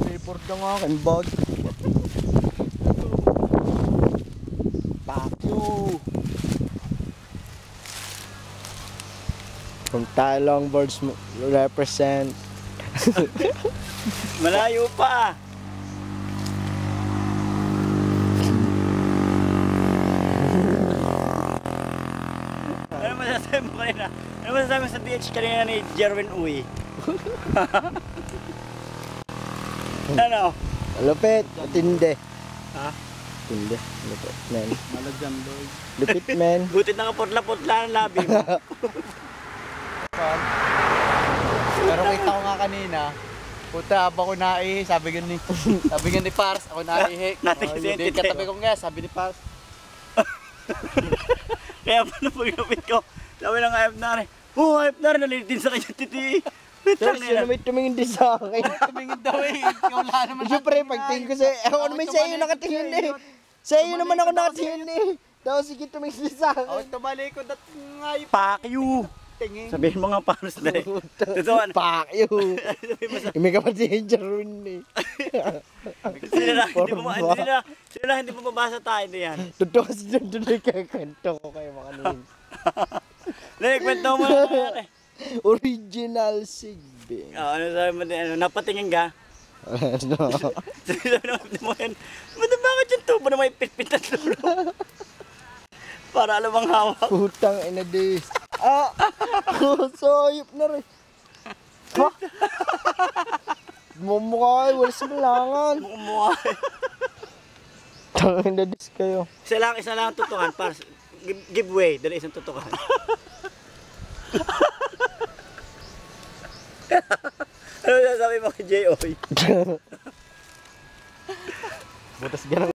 Report ng aking bag. Fuck you. Kung tayo longboards represent. Malayo pa. Ano masasabi mo kanina? Ano masasabi mo sa DH kanina ni Jerwin Uy? Ano? Lupit, matindi. Ha? Matindi, lupit, men. Malagyan, Lord. Lupit, men. Butit na kaputla-putla ng labi mo. Pero kita ko nga kanina, puta, habang ko naihi, sabi nga ni Pars, ako naihi. Hindi katabi ko nga, sabi ni Pars. Kaya paano paglapit ko, sabi ng AFNAR, AFNAR, nalitin sa kanya titi. Tapos yun na may tumingin din sa akin. Tumingin daw eh, wala naman. Siyempre, pagtingin ko sa ako naman sa iyo nakatingin eh. Sa iyo naman ako nakatingin eh. Tapos sige tumingin din sa Ako akin. tumalikod at nga yung Fuck you! tingin. Sabihin mo nga paano sa dali. Totoo, Fuck you. May kapatid Jerwin eh. sila hindi mo mabasa tayo na yan. Totoo kasi doon kakakwento ko kayo mga nin. Dali, kwento mo na yan eh. Original Sigbing. Ano sabi mo din, napatingin ka? Ano? Sabi mo yan, bakit yung tubo na may pitpit at lulo? Para alam ang hawak. Putang ina dis. Ah! Soyop na rin. Ha? Mumukha wala sa malangan. Mukha eh. Tang ina dis kayo. Isa lang ang tutukan. Para giveaway, dali isang tutukan. Ano sasabi mo kay J.O.Y? Butas ganang